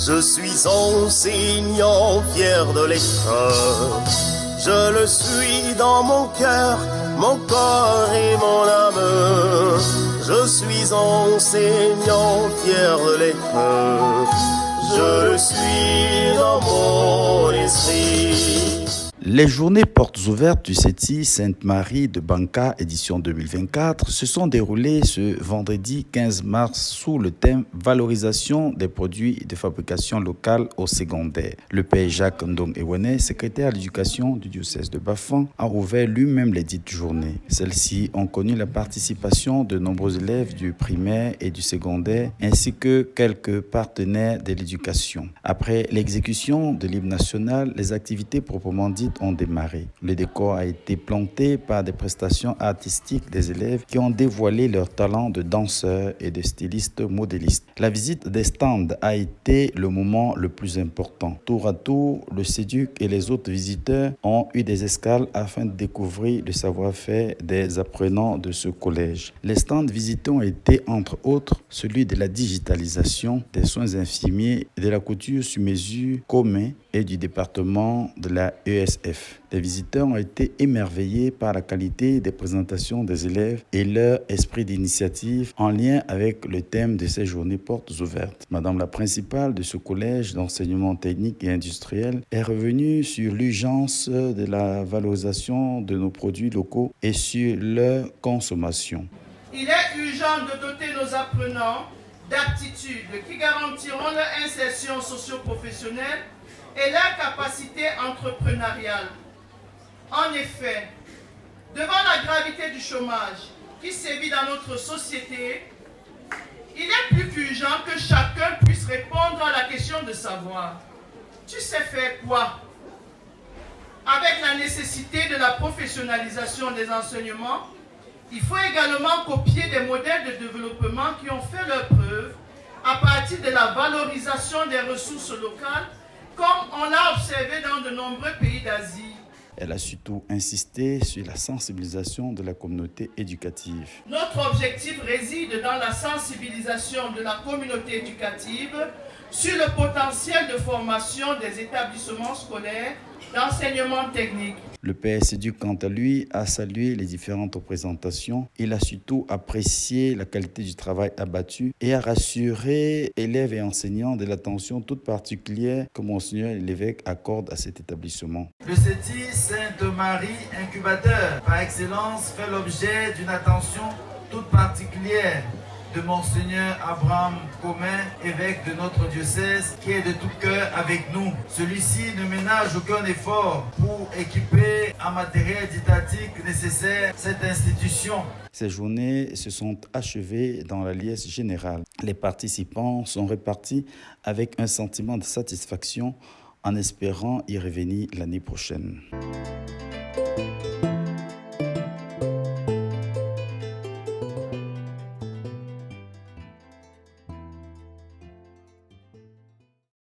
Je suis enseignant fier de l'être. Je le suis dans mon cœur, mon corps et mon âme. Je suis enseignant fier de l'être. Je le suis dans mon esprit. Les journées portes ouvertes du CETI Sainte-Marie de Banca, édition 2024, se sont déroulées ce vendredi 15 mars sous le thème « Valorisation des produits de fabrication locale au secondaire ». Le père Jacques Ndong Ewane, secrétaire à l'éducation du diocèse de Bafang, a ouvert lui-même les dites journées. Celles-ci ont connu la participation de nombreux élèves du primaire et du secondaire, ainsi que quelques partenaires de l'éducation. Après l'exécution de l'hymne national, les activités proprement dites ont démarré. Le décor a été planté par des prestations artistiques des élèves qui ont dévoilé leur talent de danseurs et de stylistes modélistes. La visite des stands a été le moment le plus important. Tour à tour, le CEDUC et les autres visiteurs ont eu des escales afin de découvrir le savoir-faire des apprenants de ce collège. Les stands visités ont été entre autres celui de la digitalisation, des soins infirmiers, de la couture sur mesure, commun et du département de la ESF. Les visiteurs ont été émerveillés par la qualité des présentations des élèves et leur esprit d'initiative en lien avec le thème de ces journées portes ouvertes. Madame la principale de ce collège d'enseignement technique et industriel est revenue sur l'urgence de la valorisation de nos produits locaux et sur leur consommation. Il est urgent de doter nos apprenants d'aptitudes qui garantiront leur insertion socio-professionnelle et leur capacité entrepreneuriale. En effet, devant la gravité du chômage qui sévit dans notre société, il est plus qu'urgent que chacun puisse répondre à la question de savoir « Tu sais faire quoi ?» Avec la nécessité de la professionnalisation des enseignements, il faut également copier des modèles de développement qui ont fait leur preuve à partir de la valorisation des ressources locales, comme on l'a observé dans de nombreux pays d'Asie. Elle a surtout insisté sur la sensibilisation de la communauté éducative. Notre objectif réside dans la sensibilisation de la communauté éducative sur le potentiel de formation des établissements scolaires d'enseignement technique. Le père CEDUC, quant à lui, a salué les différentes représentations. Il a surtout apprécié la qualité du travail abattu et a rassuré élèves et enseignants de l'attention toute particulière que Monseigneur l'évêque accorde à cet établissement. Le CETI Sainte-Marie Incubateur, par excellence, fait l'objet d'une attention toute particulière de Monseigneur Abraham Commun, évêque de notre diocèse, qui est de tout cœur avec nous. Celui-ci ne ménage aucun effort pour équiper en matériel didactique nécessaire cette institution. Ces journées se sont achevées dans la liesse générale. Les participants sont repartis avec un sentiment de satisfaction en espérant y revenir l'année prochaine.